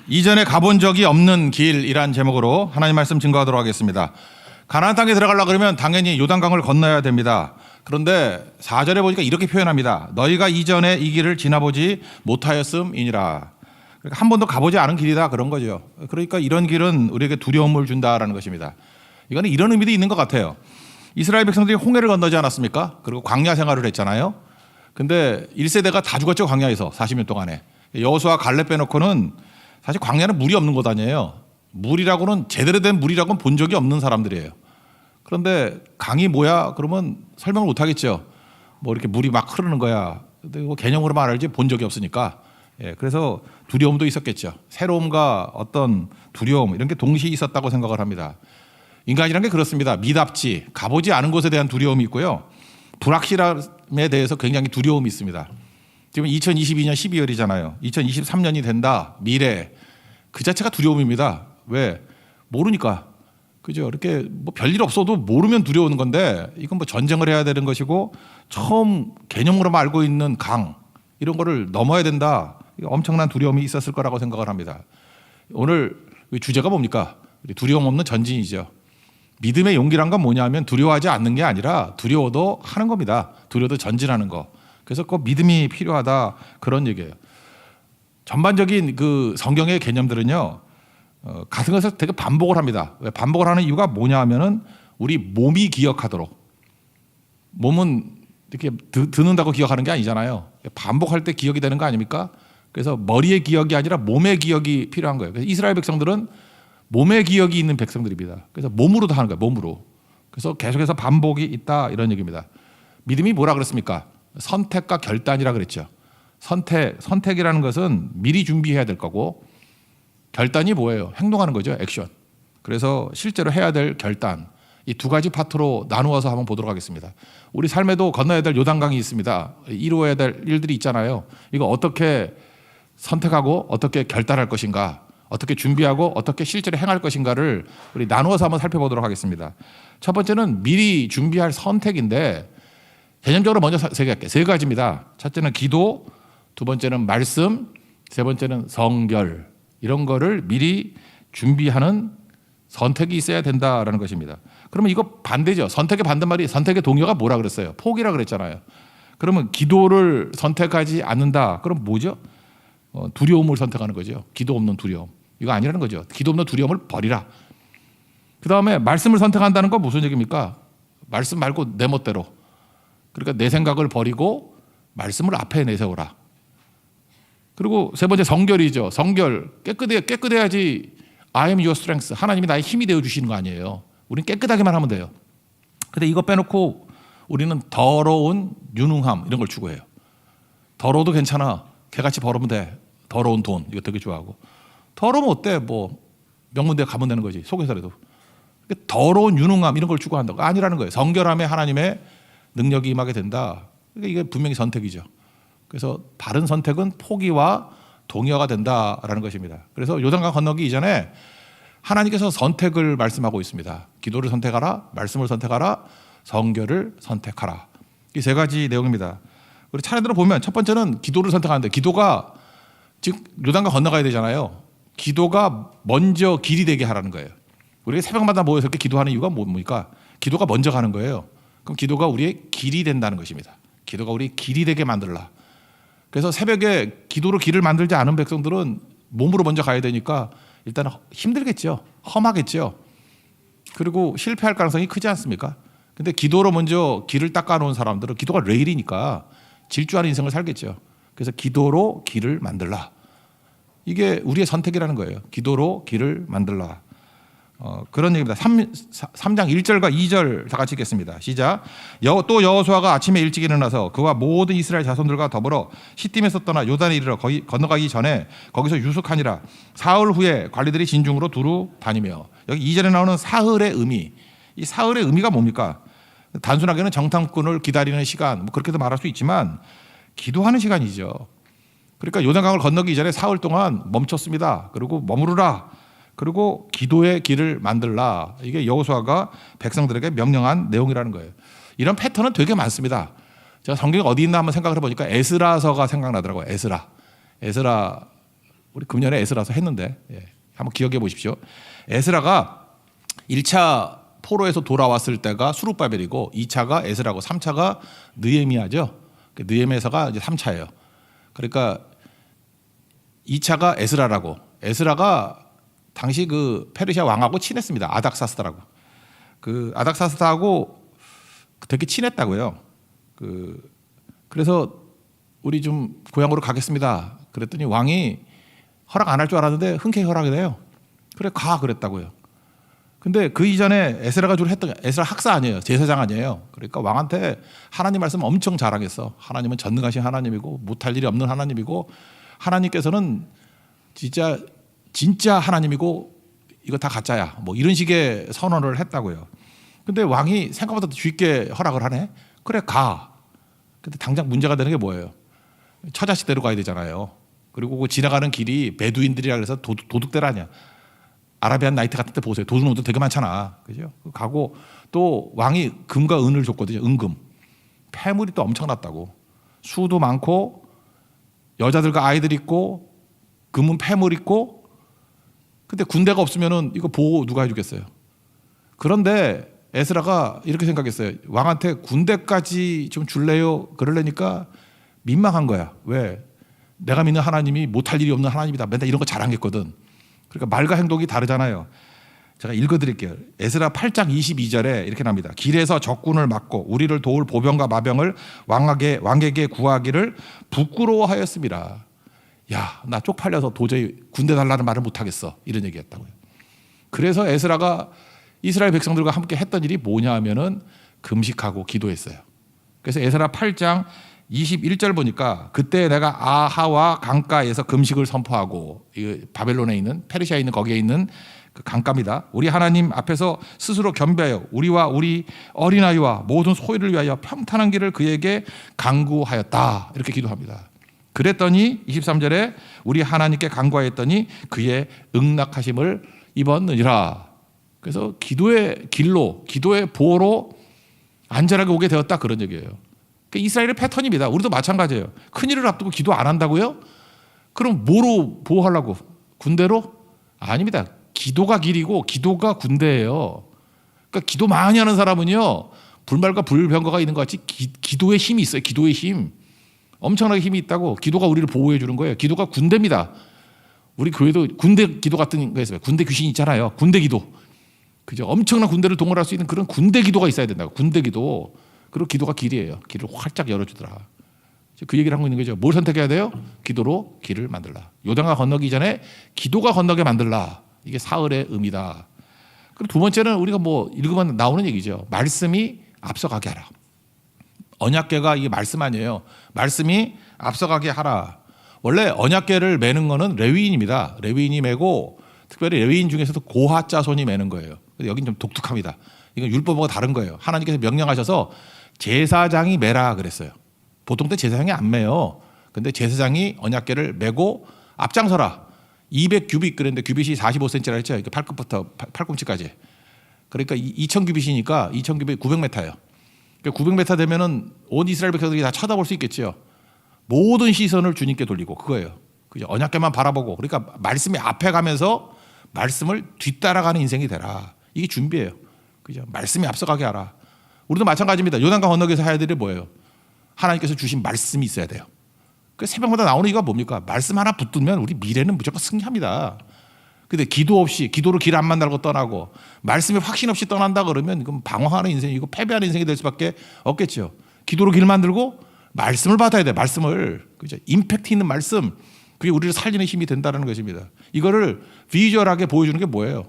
이전에 가본 적이 없는 길이란 제목으로 하나님 말씀 증거하도록 하겠습니다. 가나안 땅에 들어가려고 그러면 당연히 요단강을 건너야 됩니다. 그런데 4절에 보니까 이렇게 표현합니다. 너희가 이전에 이 길을 지나보지 못하였음이니라. 그러니까 한 번도 가보지 않은 길이다 그런 거죠. 그러니까 이런 길은 우리에게 두려움을 준다라는 것입니다. 이거는 이런 의미도 있는 것 같아요. 이스라엘 백성들이 홍해를 건너지 않았습니까? 그리고 광야 생활을 했잖아요. 근데 1세대가 다 죽었죠, 광야에서 40년 동안에. 여호수아 갈렙 빼놓고는 사실 광야는 물이 없는 곳 아니에요. 물이라고는 제대로 된 물이라고는 본 적이 없는 사람들이에요. 그런데 강이 뭐야? 그러면 설명을 못 하겠죠. 뭐 이렇게 물이 막 흐르는 거야. 근데 개념으로만 알지 본 적이 없으니까. 그래서 두려움도 있었겠죠. 새로움과 어떤 두려움 이런 게 동시에 있었다고 생각을 합니다. 인간이란 게 그렇습니다. 미답지 가보지 않은 곳에 대한 두려움이 있고요. 불확실함에 대해서 굉장히 두려움이 있습니다. 지금 2022년 12월이잖아요. 2023년이 된다. 미래. 그 자체가 두려움입니다. 왜? 모르니까. 그죠? 이렇게 뭐 별일 없어도 모르면 두려운 건데 이건 뭐 전쟁을 해야 되는 것이고 처음 개념으로만 알고 있는 강 이런 거를 넘어야 된다. 엄청난 두려움이 있었을 거라고 생각을 합니다. 오늘 주제가 뭡니까? 두려움 없는 전진이죠. 믿음의 용기란 건 뭐냐면 두려워하지 않는 게 아니라 두려워도 하는 겁니다. 두려워도 전진하는 거. 그래서 꼭 믿음이 필요하다 그런 얘기예요. 전반적인 그 성경의 개념들은요. 같은 것을 되게 반복을 합니다. 왜 반복을 하는 이유가 뭐냐 하면은 우리 몸이 기억하도록. 몸은 이렇게 듣는다고 기억하는 게 아니잖아요. 반복할 때 기억이 되는 거 아닙니까? 그래서 머리의 기억이 아니라 몸의 기억이 필요한 거예요. 그래서 이스라엘 백성들은 몸의 기억이 있는 백성들입니다. 그래서 몸으로도 하는 거예요. 몸으로. 그래서 계속해서 반복이 있다 이런 얘기입니다. 믿음이 뭐라 그랬습니까? 선택과 결단이라 그랬죠. 선택이라는 것은 미리 준비해야 될 거고 결단이 뭐예요? 행동하는 거죠. 액션. 그래서 실제로 해야 될 결단. 이 두 가지 파트로 나누어서 한번 보도록 하겠습니다. 우리 삶에도 건너야 될 요단강이 있습니다. 이루어야 될 일들이 있잖아요. 이거 어떻게 선택하고 어떻게 결단할 것인가, 어떻게 준비하고 어떻게 실제로 행할 것인가를 우리 나누어서 한번 살펴보도록 하겠습니다. 첫 번째는 미리 준비할 선택인데 개념적으로 먼저 생각할게요. 세 가지입니다. 첫째는 기도, 두 번째는 말씀, 세 번째는 성결. 이런 거를 미리 준비하는 선택이 있어야 된다라는 것입니다. 그러면 이거 반대죠. 선택의 반대말이 선택의 동요가 뭐라 그랬어요? 포기라 그랬잖아요. 그러면 기도를 선택하지 않는다. 그럼 뭐죠? 두려움을 선택하는 거죠. 기도 없는 두려움. 이거 아니라는 거죠. 기도 없는 두려움을 버리라. 그 다음에 말씀을 선택한다는 건 무슨 얘기입니까? 말씀 말고 내 멋대로. 그러니까 내 생각을 버리고 말씀을 앞에 내세우라. 그리고 세 번째 성결이죠. 성결. 깨끗해야지 I am your strength. 하나님이 나의 힘이 되어 주시는 거 아니에요. 우리는 깨끗하게만 하면 돼요. 근데 이거 빼놓고 우리는 더러운 유능함 이런 걸 추구해요. 더러워도 괜찮아. 개같이 벌으면 돼. 더러운 돈 이거 되게 좋아하고. 더러우면 어때? 뭐 명문대 가면 되는 거지. 속에서라도. 더러운 유능함 이런 걸 추구한다고 아니라는 거예요. 성결함에 하나님의 능력이 임하게 된다. 그러니까 이게 분명히 선택이죠. 그래서 바른 선택은 포기와 동의어가 된다라는 것입니다. 그래서 요단강 건너기 이전에 하나님께서 선택을 말씀하고 있습니다. 기도를 선택하라, 말씀을 선택하라, 성결을 선택하라. 이 세 가지 내용입니다. 우리 차례대로 보면 첫 번째는 기도를 선택하는데 기도가 즉 요단강 건너가야 되잖아요. 기도가 먼저 길이 되게 하라는 거예요. 우리가 새벽마다 모여서 이렇게 기도하는 이유가 뭡니까? 기도가 먼저 가는 거예요. 그럼 기도가 우리의 길이 된다는 것입니다. 기도가 우리의 길이 되게 만들라. 그래서 새벽에 기도로 길을 만들지 않은 백성들은 몸으로 먼저 가야 되니까 일단 힘들겠죠. 험하겠죠. 그리고 실패할 가능성이 크지 않습니까? 근데 기도로 먼저 길을 닦아놓은 사람들은 기도가 레일이니까 질주하는 인생을 살겠죠. 그래서 기도로 길을 만들라. 이게 우리의 선택이라는 거예요. 기도로 길을 만들라. 그런 얘기입니다. 3장 1절과 2절 다 같이 읽겠습니다. 시작. 또 여호수아가 아침에 일찍 일어나서 그와 모든 이스라엘 자손들과 더불어 시딤에서 떠나 요단에 이르러 거기 건너가기 전에 거기서 유숙하니라. 사흘 후에 관리들이 진중으로 두루 다니며. 여기 2절에 나오는 사흘의 의미. 이 사흘의 의미가 뭡니까? 단순하게는 정탐꾼을 기다리는 시간 뭐 그렇게도 말할 수 있지만 기도하는 시간이죠. 그러니까 요단강을 건너기 전에 사흘 동안 멈췄습니다. 그리고 머무르라. 그리고 기도의 길을 만들라. 이게 여호수아가 백성들에게 명령한 내용이라는 거예요. 이런 패턴은 되게 많습니다. 제가 성경이 어디 있나 한번 생각을 해보니까 에스라서가 생각나더라고요. 에스라 우리 금년에 에스라서 했는데 한번 기억해 보십시오. 에스라가 1차 포로에서 돌아왔을 때가 수룹바벨이고 2차가 에스라고 3차가 느헤미야죠. 느헤미야서가 이제 3차예요. 그러니까 2차가 에스라라고. 에스라가 당시 그 페르시아 왕하고 친했습니다. 아닥사스다라고. 그 아닥사스다하고 되게 친했다고요. 그래서 우리 좀 고향으로 가겠습니다. 그랬더니 왕이 허락 안 할 줄 알았는데 흔쾌히 허락이 돼요. 그래 가 그랬다고요. 근데 그 이전에 에스라가 주로 했던 에스라 학사 아니에요. 제사장 아니에요. 그러니까 왕한테 하나님 말씀 엄청 자랑했어. 하나님은 전능하신 하나님이고 못할 일이 없는 하나님이고 하나님께서는 진짜 하나님이고 이거 다 가짜야. 뭐 이런 식의 선언을 했다고요. 근데 왕이 생각보다 쉽게 허락을 하네. 그래 가. 근데 당장 문제가 되는 게 뭐예요? 처자식 데려가야 되잖아요. 그리고 그 지나가는 길이 베두인들이라 그래서 도둑들 아니야. 아라비안 나이트 같은 데 보세요. 도둑놈들 되게 많잖아. 그죠? 가고 또 왕이 금과 은을 줬거든요. 은금. 폐물이 또 엄청났다고. 수도 많고 여자들과 아이들 있고 금은 폐물 있고 근데 군대가 없으면은 이거 보호 누가 해주겠어요? 그런데 에스라가 이렇게 생각했어요. 왕한테 군대까지 좀 줄래요? 그러려니까 민망한 거야. 왜? 내가 믿는 하나님이 못할 일이 없는 하나님이다. 맨날 이런 거 자랑했거든. 그러니까 말과 행동이 다르잖아요. 제가 읽어드릴게요. 에스라 8장 22절에 이렇게 납니다. 길에서 적군을 막고 우리를 도울 보병과 마병을 왕에게 구하기를 부끄러워하였습니다. 야, 나 쪽팔려서 도저히 군대 달라는 말을 못하겠어. 이런 얘기했다고요. 그래서 에스라가 이스라엘 백성들과 함께 했던 일이 뭐냐 하면은 금식하고 기도했어요. 그래서 에스라 8장 21절 보니까 그때 내가 아하와 강가에서 금식을 선포하고 바벨론에 있는 페르시아에 있는 거기에 있는 그 강가입니다. 우리 하나님 앞에서 스스로 겸비하여 우리와 우리 어린아이와 모든 소유를 위하여 평탄한 길을 그에게 강구하였다. 이렇게 기도합니다. 그랬더니 23절에 우리 하나님께 강구하였더니 그의 응낙하심을 입었느니라. 그래서 기도의 길로 기도의 보호로 안전하게 오게 되었다 그런 얘기예요. 그러니까 이스라엘의 패턴입니다. 우리도 마찬가지예요. 큰일을 앞두고 기도 안 한다고요? 그럼 뭐로 보호하려고? 군대로? 아닙니다. 기도가 길이고 기도가 군대예요. 그러니까 기도 많이 하는 사람은요 불말과 불병거가 있는 것 같이 기도의 힘이 있어요. 기도의 힘. 엄청나게 힘이 있다고. 기도가 우리를 보호해 주는 거예요. 기도가 군대입니다. 우리 교회도 군대 기도 같은 거 있어요. 군대 귀신이 있잖아요. 군대 기도. 그죠? 엄청난 군대를 동원할 수 있는 그런 군대 기도가 있어야 된다고. 군대 기도. 그리고 기도가 길이에요. 길을 활짝 열어주더라. 그 얘기를 하고 있는 거죠. 뭘 선택해야 돼요? 기도로 길을 만들라. 요단강 건너기 전에 기도가 건너게 만들라. 이게 사흘의 의미다. 그리고 두 번째는 우리가 뭐 읽으면 나오는 얘기죠. 말씀이 앞서가게 하라. 언약궤가 이게 말씀 아니에요. 말씀이 앞서가게 하라. 원래 언약궤를 매는 거는 레위인입니다. 레위인이 매고 특별히 레위인 중에서도 고핫 자손이 매는 거예요. 여긴 좀 독특합니다. 이건 율법과 다른 거예요. 하나님께서 명령하셔서 제사장이 매라 그랬어요. 보통 때 제사장이 안 매요. 근데 제사장이 언약궤를 매고 앞장서라. 200규빗 그랬는데 규빗이 45cm라 했죠. 팔끝부터 팔꿈치까지. 그러니까 2000규빗이니까 2000규빗 900m예요. 900m 되면은 온 이스라엘 백성들이 다 쳐다볼 수 있겠죠. 모든 시선을 주님께 돌리고 그거예요. 그죠? 언약궤만 바라보고 그러니까 말씀이 앞에 가면서 말씀을 뒤따라가는 인생이 되라. 이게 준비예요. 그죠? 말씀이 앞서가게 하라. 우리도 마찬가지입니다. 요단강 건너기에서 해야 될 일이 뭐예요? 하나님께서 주신 말씀이 있어야 돼요. 그 새벽마다 나오는 이유가 뭡니까? 말씀 하나 붙들면 우리 미래는 무조건 승리합니다. 근데 기도 없이 기도로 길 안 만나고 떠나고 말씀에 확신 없이 떠난다 그러면 이건 방황하는 인생이고 패배하는 인생이 될 수밖에 없겠죠. 기도로 길 만들고 말씀을 받아야 돼. 말씀을. 그죠? 임팩트 있는 말씀. 그게 우리를 살리는 힘이 된다는 것입니다. 이거를 비주얼하게 보여주는 게 뭐예요?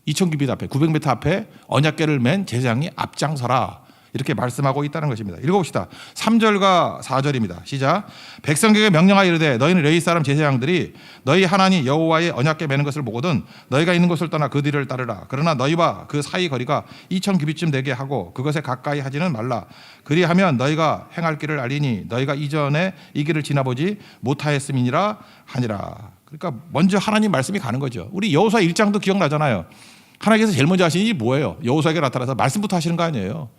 2000규빗 앞에 900m 앞에 언약궤를 맨 제사장이 앞장서라. 이렇게 말씀하고 있다는 것입니다. 읽어봅시다. 3절과 4절입니다. 시작. 백성에게 명령하여 이르되 너희는 레위 사람 제사장들이 너희 하나님 여호와의 언약궤 매는 것을 보거든 너희가 있는 곳을 떠나 그 뒤를 따르라. 그러나 너희와 그 사이 거리가 2000규빗쯤 되게 하고 그것에 가까이 하지는 말라. 그리하면 너희가 행할 길을 알리니 너희가 이전에 이 길을 지나보지 못하였음이니라 하니라. 그러니까 먼저 하나님 말씀이 가는 거죠. 우리 여호수아 1장도 기억나잖아요. 하나님께서 제일 먼저 하시는 일이 뭐예요? 여호수아에게 나타나서 말씀부터 하시는 거 아니에요.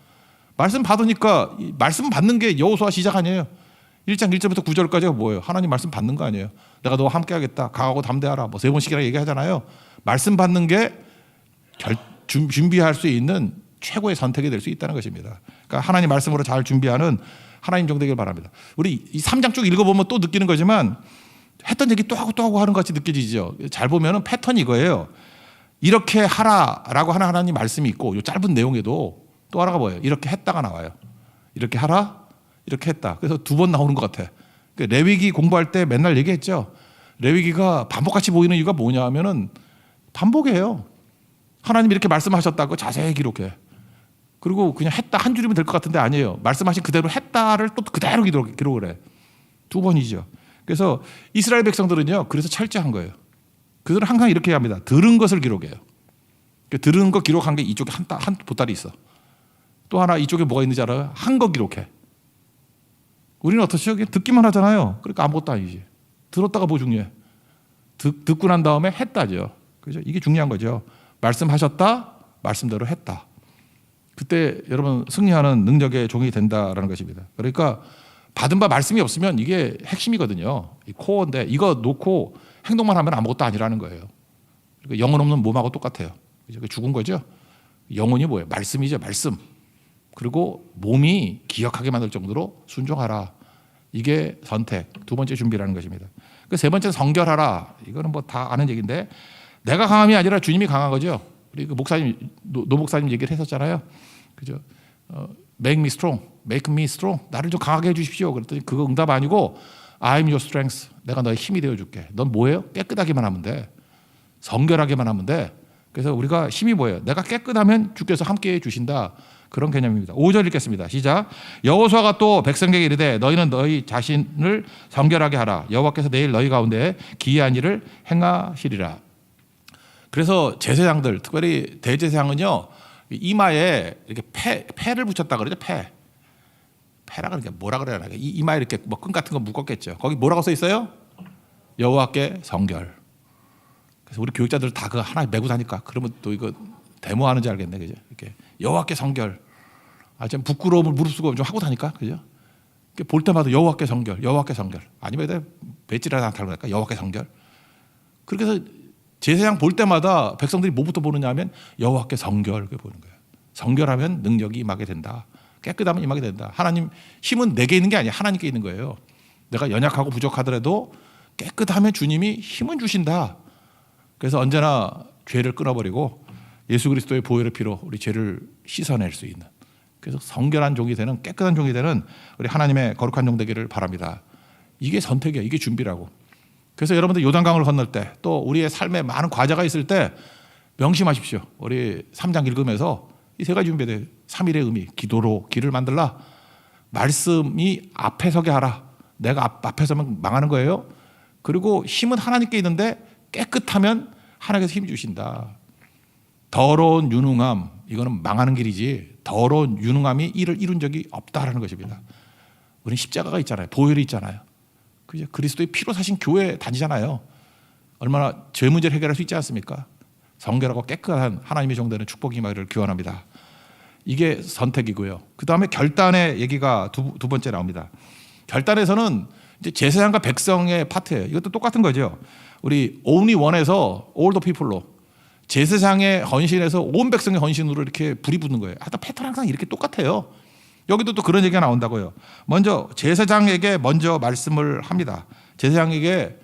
말씀 받으니까 말씀 받는 게 여호수아 시작 아니에요. 1장 1절부터 9절까지가 뭐예요? 하나님 말씀 받는 거 아니에요? 내가 너와 함께 하겠다. 강하고 담대하라. 뭐 3번씩이나 얘기하잖아요. 말씀 받는 게 준비할 수 있는 최고의 선택이 될 수 있다는 것입니다. 그러니까 하나님 말씀으로 잘 준비하는 하나님 종 되길 바랍니다. 우리 이 3장 쭉 읽어보면 또 느끼는 거지만 했던 얘기 또 하고 하는 것 같이 느껴지죠. 잘 보면 패턴이 이거예요. 이렇게 하라라고 하는 하나님 말씀이 있고 이 짧은 내용에도 또 하나가 뭐예요? 이렇게 했다가 나와요. 이렇게 하라, 이렇게 했다. 그래서 2번 나오는 것 같아. 레위기 공부할 때 맨날 얘기했죠. 레위기가 반복같이 보이는 이유가 뭐냐 하면은 반복이에요. 하나님이 이렇게 말씀하셨다고 자세히 기록해. 그리고 그냥 했다 한 줄이면 될 것 같은데 아니에요. 말씀하신 그대로 했다를 또 그대로 기록을 해. 2번이죠. 그래서 이스라엘 백성들은요. 그래서 철저한 거예요. 그들은 항상 이렇게 합니다. 들은 것을 기록해요. 들은 거 기록한 게 이쪽에 한 보따리 있어. 또 하나 이쪽에 뭐가 있는지 알아요? 한 거 기록해. 우리는 어떻죠? 듣기만 하잖아요. 그러니까 아무것도 아니지. 들었다가 뭐 중요해? 듣고 난 다음에 했다죠. 그죠? 이게 중요한 거죠. 말씀하셨다, 말씀대로 했다. 그때 여러분 승리하는 능력의 종이 된다라는 것입니다. 그러니까 받은 바 말씀이 없으면 이게 핵심이거든요. 이 코어인데 이거 놓고 행동만 하면 아무것도 아니라는 거예요. 그러니까 영혼 없는 몸하고 똑같아요. 그죠? 죽은 거죠. 영혼이 뭐예요? 말씀이죠. 말씀. 그리고 몸이 기억하게 만들 정도로 순종하라. 이게 선택. 2번째 준비라는 것입니다. 그 3번째 성결하라. 이거는 뭐 다 아는 얘기인데 내가 강함이 아니라 주님이 강한 거죠. 우리 그 목사님 노 목사님 얘기를 했었잖아요. 그죠? Make me strong, make me strong. 나를 좀 강하게 해주십시오. 그랬더니 그거 응답 아니고 I'm your strength. 내가 너의 힘이 되어줄게. 넌 뭐예요? 깨끗하게만 하면 돼. 성결하게만 하면 돼. 그래서 우리가 힘이 뭐예요? 내가 깨끗하면 주께서 함께해 주신다. 그런 개념입니다. 5절 읽겠습니다. 시작. 여호수아가 또 백성에게 이르되 너희는 너희 자신을 성결하게 하라. 여호와께서 내일 너희 가운데 기이한 일을 행하시리라. 그래서 제사장들, 특별히 대제사장은요 이마에 이렇게 패를 붙였다 그러죠. 패라 그러니까 뭐라 그래야 하나? 이마에 이렇게 뭐 끈 같은 거 묶었겠죠. 거기 뭐라고 써 있어요? 여호와께 성결. 그래서 우리 교육자들 다 그거 하나 메고 다니까. 그러면 또 이거 데모하는지 알겠네, 그죠? 이렇게 여호와께 성결. 좀 부끄러움을 무릅쓰고 좀 하고 다니까, 그죠? 볼 때마다 여호와께 성결, 여호와께 성결. 아니면 배지라도 안 달고 여호와께 성결. 그렇게 해서 제사장 볼 때마다 백성들이 뭐부터 보느냐 하면 여호와께 성결 보는 거예요. 성결하면 능력이 임하게 된다. 깨끗하면 임하게 된다. 하나님 힘은 내게 있는 게 아니야. 하나님께 있는 거예요. 내가 연약하고 부족하더라도 깨끗하면 주님이 힘은 주신다. 그래서 언제나 죄를 끊어버리고 예수 그리스도의 보혈의 피로 우리 죄를 씻어낼 수 있는, 그래서 성결한 종이 되는, 깨끗한 종이 되는 우리 하나님의 거룩한 종 되기를 바랍니다. 이게 선택이야. 이게 준비라고. 그래서 여러분들 요단강을 건널 때, 또 우리의 삶에 많은 과제가 있을 때 명심하십시오. 우리 3장 읽으면서 이 3가지 준비돼요. 3일의 의미, 기도로 길을 만들라. 말씀이 앞에 서게 하라. 내가 앞에 서면 망하는 거예요. 그리고 힘은 하나님께 있는데 깨끗하면 하나님께서 힘 주신다. 더러운 유능함, 이거는 망하는 길이지 더러운 유능함이 이를 이룬 적이 없다라는 것입니다. 우리는 십자가가 있잖아요. 보혈이 있잖아요. 그죠? 그리스도의 피로 사신 교회 다니잖아요. 얼마나 죄 문제를 해결할 수 있지 않습니까? 성결하고 깨끗한 하나님의 종되는 축복이 임하기를 기원합니다. 이게 선택이고요. 그 다음에 결단의 얘기가 두 번째 나옵니다. 결단에서는 이제 제사장과 백성의 파트예요. 이것도 똑같은 거죠. 우리 only one에서 all the people로, 제사장의 헌신에서 온 백성의 헌신으로 이렇게 불이 붙는 거예요. 하여튼 패턴 항상 이렇게 똑같아요. 여기도 또 그런 얘기가 나온다고요. 먼저 제사장에게 먼저 말씀을 합니다. 제사장에게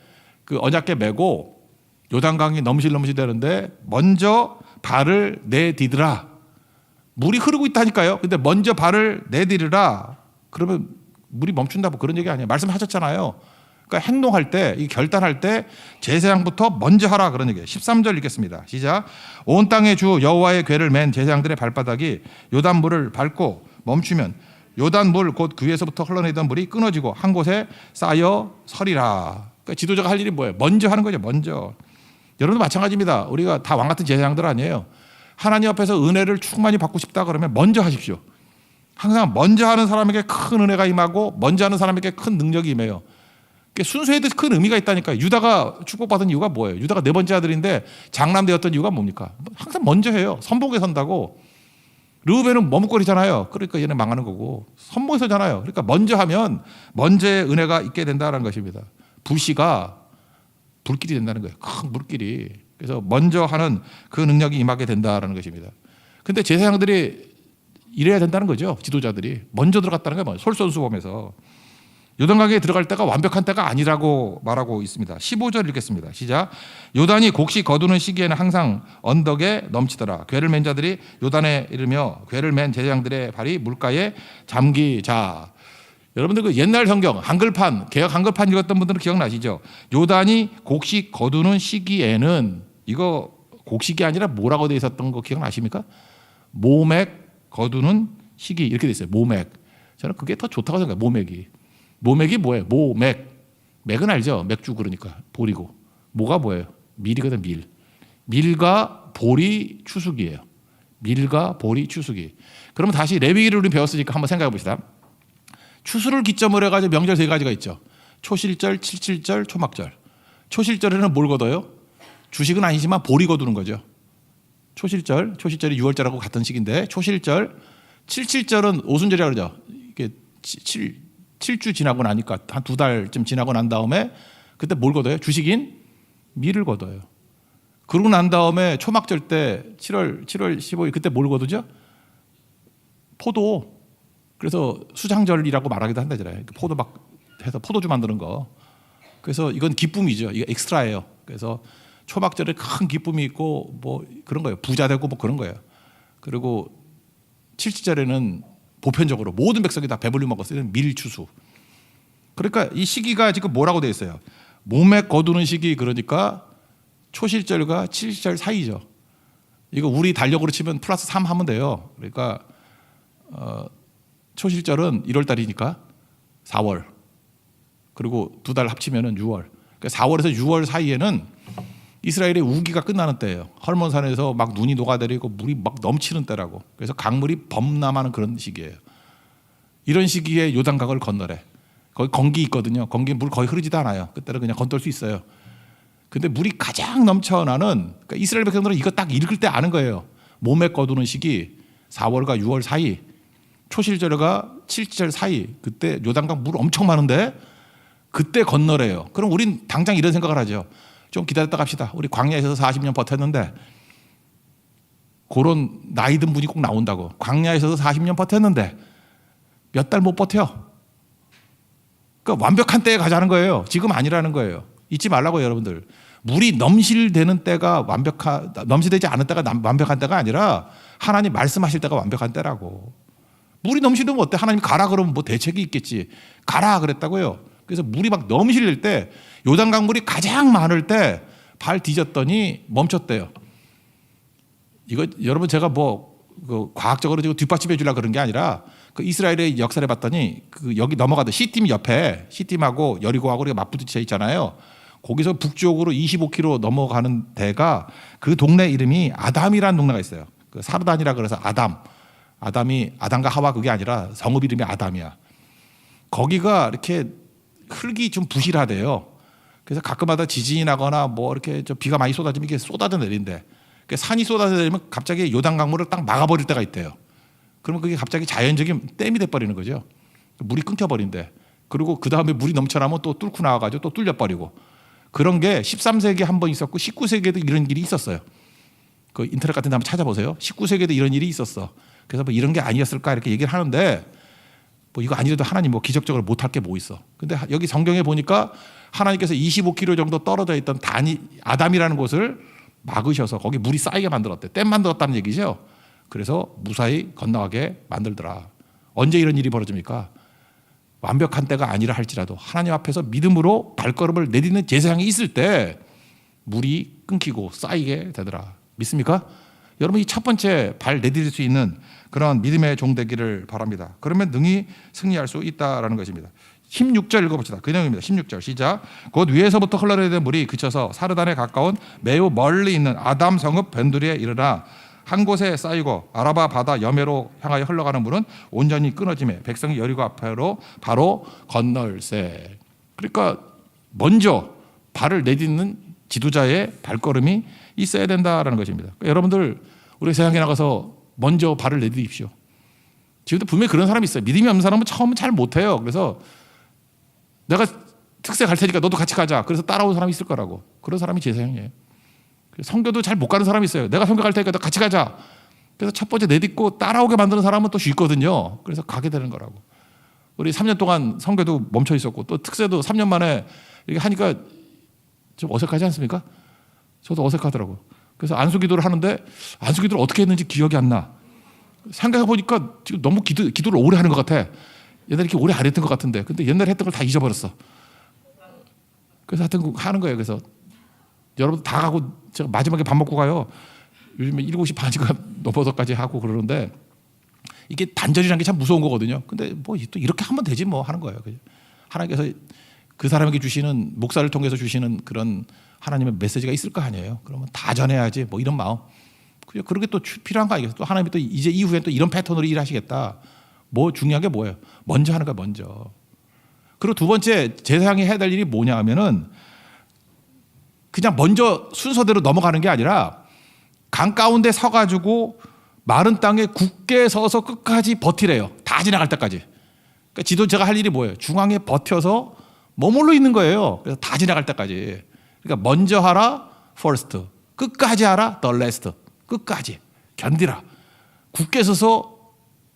그 언약궤 메고 요단강이 넘실넘실 되는데 먼저 발을 내디드라. 물이 흐르고 있다니까요. 근데 먼저 발을 내디르라. 그러면 물이 멈춘다, 뭐 그런 얘기 아니에요. 말씀하셨잖아요. 그러니까 행동할 때, 이 결단할 때 제사장부터 먼저 하라, 그런 얘기예요. 13절 읽겠습니다. 시작. 온 땅의 주 여호와의 궤를 맨 제사장들의 발바닥이 요단물을 밟고 멈추면 요단물 곧 그 위에서부터 흘러내리던 물이 끊어지고 한 곳에 쌓여 서리라. 그러니까 지도자가 할 일이 뭐예요? 먼저 하는 거죠. 먼저. 여러분도 마찬가지입니다. 우리가 다 왕 같은 제사장들 아니에요. 하나님 앞에서 은혜를 충만히 받고 싶다 그러면 먼저 하십시오. 항상 먼저 하는 사람에게 큰 은혜가 임하고 먼저 하는 사람에게 큰 능력이 임해요. 순서에도 큰 의미가 있다니까요. 유다가 축복받은 이유가 뭐예요? 유다가 4번째 아들인데 장남되었던 이유가 뭡니까? 항상 먼저 해요. 선봉에 선다고. 르우벤은 머뭇거리잖아요. 그러니까 얘는 망하는 거고 선봉에서잖아요. 그러니까 먼저 하면 먼저의 은혜가 있게 된다는 것입니다. 불씨가 불길이 된다는 거예요. 큰 불길이. 그래서 먼저 하는 그 능력이 임하게 된다는 것입니다. 근데 제사장들이 이래야 된다는 거죠. 지도자들이 먼저 들어갔다는 거예요. 솔선수범해서 요단강에 들어갈 때가 완벽한 때가 아니라고 말하고 있습니다. 15절 읽겠습니다. 시작. 요단이 곡식 거두는 시기에는 항상 언덕에 넘치더라. 궤를 맨 자들이 요단에 이르며 궤를 맨 제사장들의 발이 물가에 잠기자. 여러분들 그 옛날 성경 한글판 개역 한글판 읽었던 분들은 기억나시죠? 요단이 곡식 거두는 시기에는 이거 곡식이 아니라 뭐라고 되어 있었던 거 기억나십니까? 모맥 거두는 시기 이렇게 돼 있어요. 모맥. 저는 그게 더 좋다고 생각해요. 모맥이. 모맥이 뭐예요? 모맥. 맥은 알죠? 맥주 그러니까 보리고. 모가 뭐예요? 밀이거든. 밀. 밀과 보리 추수기예요. 밀과 보리 추수기. 그러면 다시 레위기를 우리 배웠으니까 한번 생각해 봅시다. 추수를 기점으로 해가지고 명절 세 가지가 있죠. 초실절, 칠칠절, 초막절. 초실절에는 뭘 거둬요? 주식은 아니지만 보리 거두는 거죠. 초실절이 6월절하고 같은 시기인데 초실절, 칠칠절은 오순절이라고 그러죠. 이게 7주 지나고 나니까 한 2달쯤 지나고 난 다음에 그때 뭘 거둬요? 주식인 밀을 거둬요. 그러고 난 다음에 초막절 때 7월 15일 그때 뭘 거두죠? 포도. 그래서 수장절이라고 말하기도 한다잖아요. 포도 막 해서 포도주 만드는 거. 그래서 이건 기쁨이죠. 이거 엑스트라예요. 그래서 초막절에 큰 기쁨이 있고 뭐 그런 거예요. 부자 되고 뭐 그런 거예요. 그리고 칠칠절에는 보편적으로 모든 백성이 다 배불리 먹었어요. 밀추수. 그러니까 이 시기가 지금 뭐라고 되어 있어요? 모맥 거두는 시기. 그러니까 초실절과 칠칠절 사이죠. 이거 우리 달력으로 치면 플러스 3 하면 돼요. 그러니까 초실절은 1월 달이니까 4월. 그리고 2달 합치면은 6월. 그러니까 4월에서 6월 사이에는 이스라엘의 우기가 끝나는 때예요. 헐몬산에서 막 눈이 녹아내리고 물이 막 넘치는 때라고. 그래서 강물이 범람하는 그런 시기예요. 이런 시기에 요단강을 건너래. 거기 건기 있거든요. 건기 물 거의 흐르지도 않아요. 그때는 그냥 건널 수 있어요. 근데 물이 가장 넘쳐나는 그러니까 이스라엘 백성들은 이거 딱 읽을 때 아는 거예요. 몸에 거두는 시기 4월과 6월 사이, 초실절과 칠칠절 사이. 그때 요단강 물 엄청 많은데 그때 건너래요. 그럼 우린 당장 이런 생각을 하죠. 좀 기다렸다 갑시다. 우리 광야에서 40년 버텼는데 그런 나이 든 분이 꼭 나온다고. 광야에서도 40년 버텼는데 몇 달 못 버텨. 그러니까 완벽한 때에 가자는 거예요. 지금 아니라는 거예요. 잊지 말라고요, 여러분들. 물이 넘실대는 때가 넘실되지 않은 때가 완벽한 때가 아니라 하나님 말씀하실 때가 완벽한 때라고. 물이 넘실되면 어때? 하나님 가라 그러면 뭐 대책이 있겠지. 가라 그랬다고요. 그래서 물이 막 넘실릴 때 요단강 물이 가장 많을 때 발 뒤졌더니 멈췄대요. 이거 여러분 제가 뭐 그 과학적으로 지금 뒷받침해 주려고 그런 게 아니라 그 이스라엘의 역사를 봤더니 그 여기 넘어가던 시팀 옆에 시팀하고 여리고하고 우리가 맞부딪혀 있잖아요. 거기서 북쪽으로 25km 넘어가는 데가 그 동네 이름이 아담이라는 동네가 있어요. 그 사르단이라 그래서 아담이 아담과 하와 그게 아니라 성읍 이름이 아담이야. 거기가 이렇게 흙이 좀 부실하대요. 그래서 가끔마다 지진이 나거나 뭐 이렇게 비가 많이 쏟아지면 이게 쏟아져 내린대. 산이 쏟아져 내리면 갑자기 요단 강물을 딱 막아버릴 때가 있대요. 그러면 그게 갑자기 자연적인 댐이 돼버리는 거죠. 물이 끊겨버린대. 그리고 그 다음에 물이 넘쳐나면 또 뚫고 나와가지고 또 뚫려버리고. 그런 게 13세기에 한 번 있었고 19세기에도 이런 일이 있었어요. 그 인터넷 같은 데 한번 찾아보세요. 19세기에도 이런 일이 있었어. 그래서 뭐 이런 게 아니었을까 이렇게 얘기를 하는데 뭐 이거 아니래도 하나님 뭐 기적적으로 못할 게 뭐 있어. 근데 여기 성경에 보니까 하나님께서 25km 정도 떨어져 있던 아담이라는 곳을 막으셔서 거기 물이 쌓이게 만들었대. 댐 만들었다는 얘기죠. 그래서 무사히 건너가게 만들더라. 언제 이런 일이 벌어집니까? 완벽한 때가 아니라 할지라도 하나님 앞에서 믿음으로 발걸음을 내딛는 제사장이 있을 때 물이 끊기고 쌓이게 되더라. 믿습니까? 여러분 이 첫 번째 발 내디딜 수 있는 그런 믿음의 종 되기를 바랍니다. 그러면 능히 승리할 수 있다라는 것입니다. 16절 읽어봅시다. 그 내용입니다. 16절 시작. 곧 위에서부터 흘러내리는 물이 그쳐서 사르단에 가까운 매우 멀리 있는 아담 성읍 벤두리에 이르나 한 곳에 쌓이고 아라바 바다 여매로 향하여 흘러가는 물은 온전히 끊어지매 백성이 여리고 앞으로 바로 건널세. 그러니까 먼저 발을 내딛는 지도자의 발걸음이 있어야 된다라는 것입니다. 그러니까 여러분들 우리 세상에 나가서 먼저 발을 내디딥시오. 지금도 분명히 그런 사람이 있어요. 믿음이 없는 사람은 처음은 잘 못해요. 그래서 내가 특세 갈 테니까 너도 같이 가자. 그래서 따라오는 사람이 있을 거라고. 그런 사람이 제사장이에요. 선교도 잘 못 가는 사람이 있어요. 내가 선교 갈 테니까 너 같이 가자. 그래서 첫 번째 내딛고 따라오게 만드는 사람은 또 쉽거든요. 그래서 가게 되는 거라고. 우리 3년 동안 선교도 멈춰 있었고 또 특세도 3년 만에 이렇게 하니까 좀 어색하지 않습니까? 저도 어색하더라고요. 그래서 안수기도를 하는데 안수기도를 어떻게 했는지 기억이 안 나. 생각해보니까 지금 너무 기도를 오래 하는 것 같아. 옛날에 이렇게 오래 안 했던 것 같은데. 근데 옛날에 했던 걸 다 잊어버렸어. 그래서 하여튼 하는 거예요. 그래서 여러분 다 가고 제가 마지막에 밥 먹고 가요. 요즘에 7시 반인가 넘어서까지 하고 그러는데 이게 단절이라는 게 참 무서운 거거든요. 근데 뭐 또 이렇게 하면 되지 뭐 하는 거예요. 하나님께서 그 사람에게 주시는 목사를 통해서 주시는 그런 하나님의 메시지가 있을 거 아니에요. 그러면 다 전해야지 뭐 이런 마음. 그렇게 또 필요한 거 아니겠어요? 또 하나님이 또 이제 이후에 또 이런 패턴으로 일하시겠다. 뭐 중요한 게 뭐예요? 먼저 하는 거야 먼저. 그리고 두 번째 제사장이 해야 될 일이 뭐냐 하면은 그냥 먼저 순서대로 넘어가는 게 아니라 강 가운데 서가지고 마른 땅에 굳게 서서 끝까지 버티래요. 다 지나갈 때까지. 그러니까 지도자가 할 일이 뭐예요? 중앙에 버텨서 머물러 있는 거예요. 그래서 다 지나갈 때까지. 그러니까 먼저 하라 first, 끝까지 하라 the last, 끝까지 견디라. 굳게 서서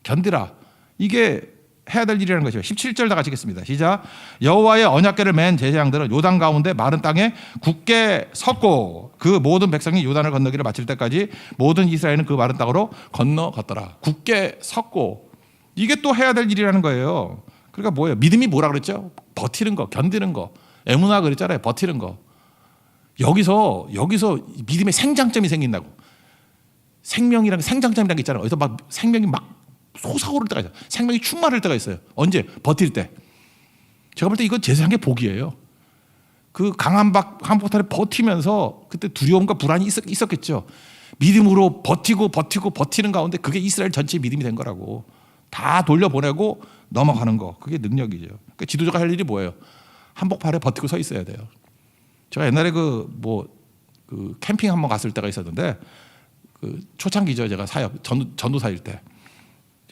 견디라. 이게 해야 될 일이라는 것이죠. 17절 다 같이겠습니다. 시작. 여호와의 언약궤를 맨 제사장들은 요단 가운데 마른 땅에 굳게 섰고 그 모든 백성이 요단을 건너기를 마칠 때까지 모든 이스라엘은 그 마른 땅으로 건너갔더라. 굳게 섰고 이게 또 해야 될 일이라는 거예요. 그러니까 뭐예요? 믿음이 뭐라 그랬죠? 버티는 거, 견디는 거. 에무나 그랬잖아요. 버티는 거. 여기서 믿음의 생장점이 생긴다고. 생명이랑 생장점이라는 게 있잖아요. 어디서 막 생명이 막 솟아오를 때가 있어요. 생명이 충만할 때가 있어요. 언제? 버틸 때. 제가 볼 때 이건 제사장의 복이에요. 그 강한 한복판에 버티면서 그때 두려움과 불안이 있었겠죠. 믿음으로 버티는 가운데 그게 이스라엘 전체의 믿음이 된 거라고. 다 돌려보내고 넘어가는 거. 그게 능력이죠. 그러니까 지도자가 할 일이 뭐예요? 한복판에 버티고 서 있어야 돼요. 제가 옛날에 그 캠핑 한번 갔을 때가 있었는데 그 초창기죠. 제가 전도사일 때.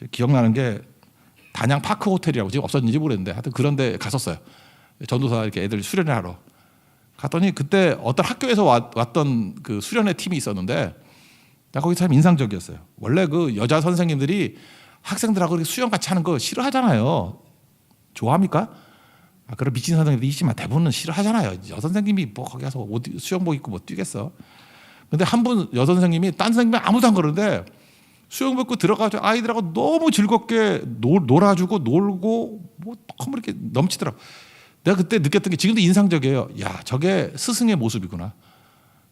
기억나는 게 단양 파크 호텔이라고 지금 없었는지 모르겠는데 하여튼 그런 데 갔었어요. 전도사 이렇게 애들 수련을 하러 갔더니 그때 어떤 학교에서 왔던 그 수련회 팀이 있었는데 나 거기 참 인상적이었어요. 원래 그 여자 선생님들이 학생들하고 이렇게 수영 같이 하는 거 싫어하잖아요. 좋아합니까? 그런 미친 선생님들이 있지만 대부분은 싫어하잖아요. 여선생님이 뭐 거기 가서 수영복 입고 뭐 뛰겠어. 근데 한 분 여선생님이 딴 선생님이 아무도 안 그러는데 수영복 입고 들어가서 아이들하고 너무 즐겁게 놀아주고 놀고 뭐 너무 이렇게 넘치더라고. 내가 그때 느꼈던 게 지금도 인상적이에요. 야, 저게 스승의 모습이구나.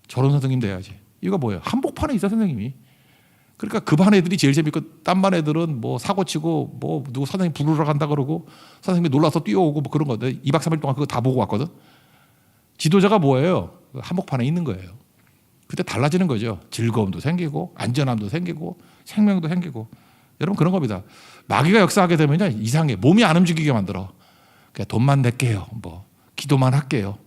저런 선생님 돼야지. 이거 뭐예요? 한복판에 있어 선생님이. 그러니까 그 반 애들이 제일 재밌고 딴 반 애들은 뭐 사고치고 뭐 누구 선생님 부르러 간다 그러고 선생님이 놀라서 뛰어오고 뭐 그런 건데 2박 3일 동안 그거 다 보고 왔거든. 지도자가 뭐예요? 한복판에 있는 거예요. 그때 달라지는 거죠. 즐거움도 생기고 안전함도 생기고 생명도 생기고. 여러분 그런 겁니다. 마귀가 역사하게 되면요 이상해. 몸이 안 움직이게 만들어. 그냥 돈만 낼게요. 뭐 기도만 할게요.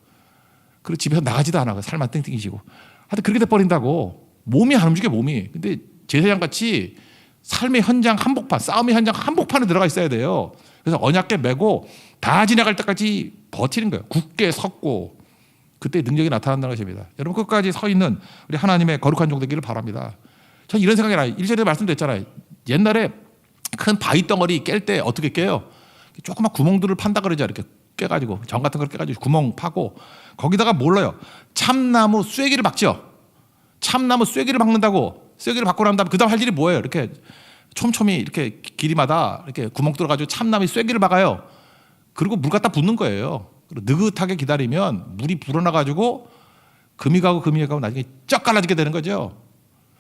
그리고 집에서 나가지도 않아. 살만 땡땡이지고. 하여튼 그렇게 돼버린다고. 몸이 안 움직여 몸이. 근데 제사장 같이 삶의 현장 한복판, 싸움의 현장 한복판에 들어가 있어야 돼요. 그래서 언약궤 메고 다 지나갈 때까지 버티는 거예요. 굳게 섰고 그때 능력이 나타난다는 것입니다. 여러분 끝까지 서 있는 우리 하나님의 거룩한 종 되기를 바랍니다. 전 이런 생각이 나요. 1절에 말씀드렸잖아요. 옛날에 큰 바위 덩어리 깰 때 어떻게 깨요? 조그만 구멍들을 판다 그러죠. 이렇게 깨가지고 정 같은 걸 깨가지고 구멍 파고 거기다가 몰라요. 참나무 쐐기를 박죠. 참나무 쐐기를 박는다고. 쐐기를 박고 난 다음에 그다음 할 일이 뭐예요? 이렇게 촘촘히 이렇게 길이마다 이렇게 구멍 뚫어가지고 참나무 쐐기를 박아요. 그리고 물 갖다 붓는 거예요. 그리고 느긋하게 기다리면 물이 불어나가지고 금이 가고 나중에 쩍 갈라지게 되는 거죠.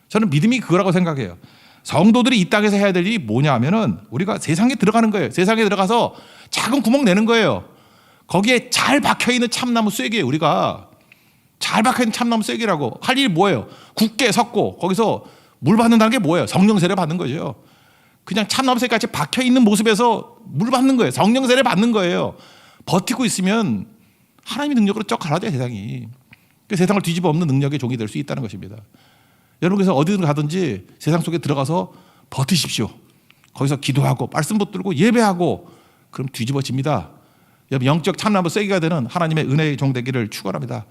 저는 믿음이 그거라고 생각해요. 성도들이 이 땅에서 해야 될 일이 뭐냐 하면은 우리가 세상에 들어가는 거예요. 세상에 들어가서 작은 구멍 내는 거예요. 거기에 잘 박혀있는 참나무 쐐기예요. 우리가 잘 박혀있는 참나무 쐐기라고. 할 일이 뭐예요? 굳게 섰고 거기서 물 받는다는 게 뭐예요? 성령 세례 받는 거죠. 그냥 참나무 쐐기 같이 박혀있는 모습에서 물 받는 거예요. 성령 세례 받는 거예요. 버티고 있으면 하나님의 능력으로 쩍 갈아져요 세상이. 세상을 뒤집어 엎는 능력의 종이 될 수 있다는 것입니다. 여러분께서 어디든 가든지 세상 속에 들어가서 버티십시오. 거기서 기도하고 말씀 붙들고 예배하고 그럼 뒤집어집니다. 여러분 영적 참나무 쐐기가 되는 하나님의 은혜의 종 되기를 축원합니다.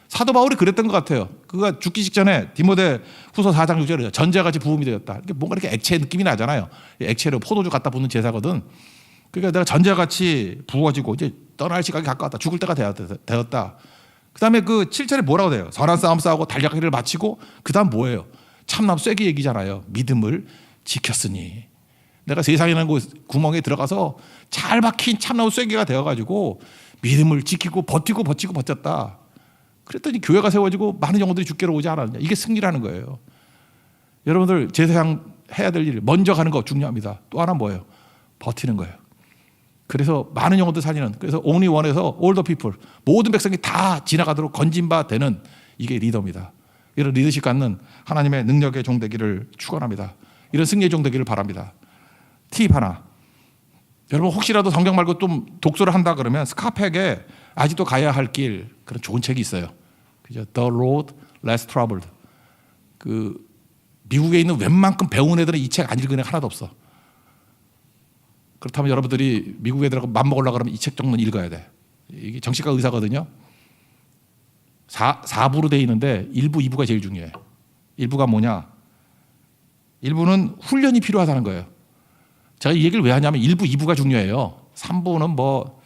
사도 바울이 그랬던 것 같아요. 그가 죽기 직전에 디모데 후서 4장 6절에 전제같이 부음이 되었다. 이게 뭔가 이렇게 액체 느낌이 나잖아요. 액체로 포도주 갖다 붓는 제사거든. 그러니까 내가 전제같이 부어지고 이제 떠날 시간이 가까웠다. 죽을 때가 되었다. 그다음에 그 7절에 뭐라고 돼요? 선한 싸움 싸우고 달려가기를 마치고 그다음 뭐예요? 참나무 쐐기 얘기잖아요. 믿음을 지켰으니. 내가 세상이라는 구멍에 들어가서 잘 박힌 참나무 쐐기가 되어가지고 믿음을 지키고 버텼다. 그랬더니 교회가 세워지고 많은 영혼들이 주께로 오지 않았느냐. 이게 승리라는 거예요. 여러분들 제사장 해야 될 일 먼저 가는 거 중요합니다. 또 하나 뭐예요? 버티는 거예요. 그래서 많은 영혼들 살리는, 그래서 only one에서 all the people, 모든 백성이 다 지나가도록 건진 바 되는 이게 리더입니다. 이런 리더십 갖는 하나님의 능력의 종 되기를 축원합니다. 이런 승리의 종 되기를 바랍니다. 팁 하나. 여러분 혹시라도 성경 말고 좀 독서를 한다 그러면 스카펙에 아직도 가야 할 길 그런 좋은 책이 있어요. 그죠? The Road Less Traveled. 그 미국에 있는 웬만큼 배운 애들은 이 책 안 읽은 애 하나도 없어. 그렇다면 여러분들이 미국 애들하고 맘먹으려고 그러면 이 책 정도는 읽어야 돼. 이게 정신과 의사거든요. 4부로 돼 있는데 1부, 2부가 제일 중요해. 1부가 뭐냐? 1부는 훈련이 필요하다는 거예요. 제가 이 얘기를 왜 하냐면 1부, 2부가 중요해요. 3부는 뭐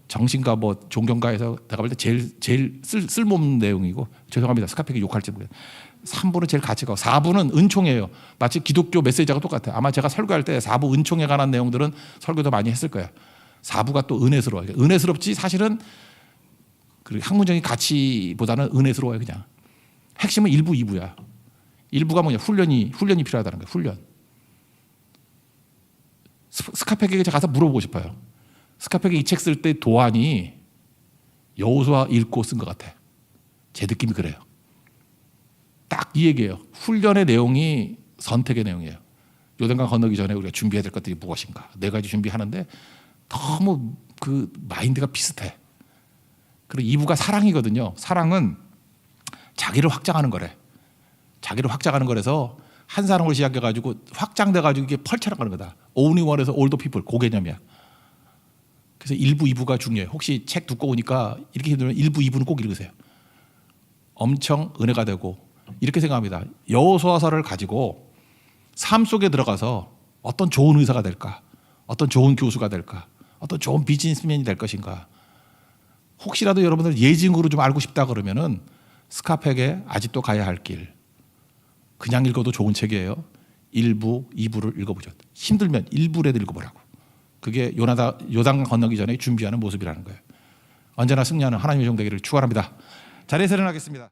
정신과 뭐 종교가에서 내가 볼 때 제일 쓸모없는 내용이고, 죄송합니다. 스카펙이 욕할지 모르겠어요. 3부는 제일 가치가, 4부는 은총이에요. 마치 기독교 메시지하고 똑같아요. 아마 제가 설교할 때 4부 은총에 관한 내용들은 설교도 많이 했을 거예요. 4부가 또 은혜스러워요. 은혜스럽지 사실은 그 학문적인 가치보다는 은혜스러워요. 그냥 핵심은 1부, 2부야. 1부가 뭐냐? 훈련이 필요하다는 거예요. 훈련. 스카펙에게 제가 가서 물어보고 싶어요. 스카펙이 이 책 쓸 때 도안이 여호수아 읽고 쓴 것 같아. 제 느낌이 그래요. 딱 이 얘기예요. 훈련의 내용이 선택의 내용이에요. 요단강 건너기 전에 우리가 준비해야 될 것들이 무엇인가. 4가지 준비하는데 너무 그 마인드가 비슷해. 그리고 2부가 사랑이거든요. 사랑은 자기를 확장하는 거래. 자기를 확장하는 거라서 한 사람을 시작해가지고 확장돼가지고 이게 펼쳐나가는 거다. only one에서 all the people, 그 개념이야. 그래서 1부, 2부가 중요해요. 혹시 책 두꺼우니까 이렇게 힘들면 1부, 2부는 꼭 읽으세요. 엄청 은혜가 되고, 이렇게 생각합니다. 여호수아서를 가지고 삶 속에 들어가서 어떤 좋은 의사가 될까, 어떤 좋은 교수가 될까, 어떤 좋은 비즈니스맨이 될 것인가. 혹시라도 여러분들 예증으로 좀 알고 싶다 그러면은 스카펙에 아직도 가야 할 길, 그냥 읽어도 좋은 책이에요. 1부, 2부를 읽어보죠. 힘들면 1부라도 읽어보라고. 그게 요단 건너기 전에 준비하는 모습이라는 거예요. 언제나 승리하는 하나님의 종 되기를 축원합니다. 자리에서 일어나겠습니다.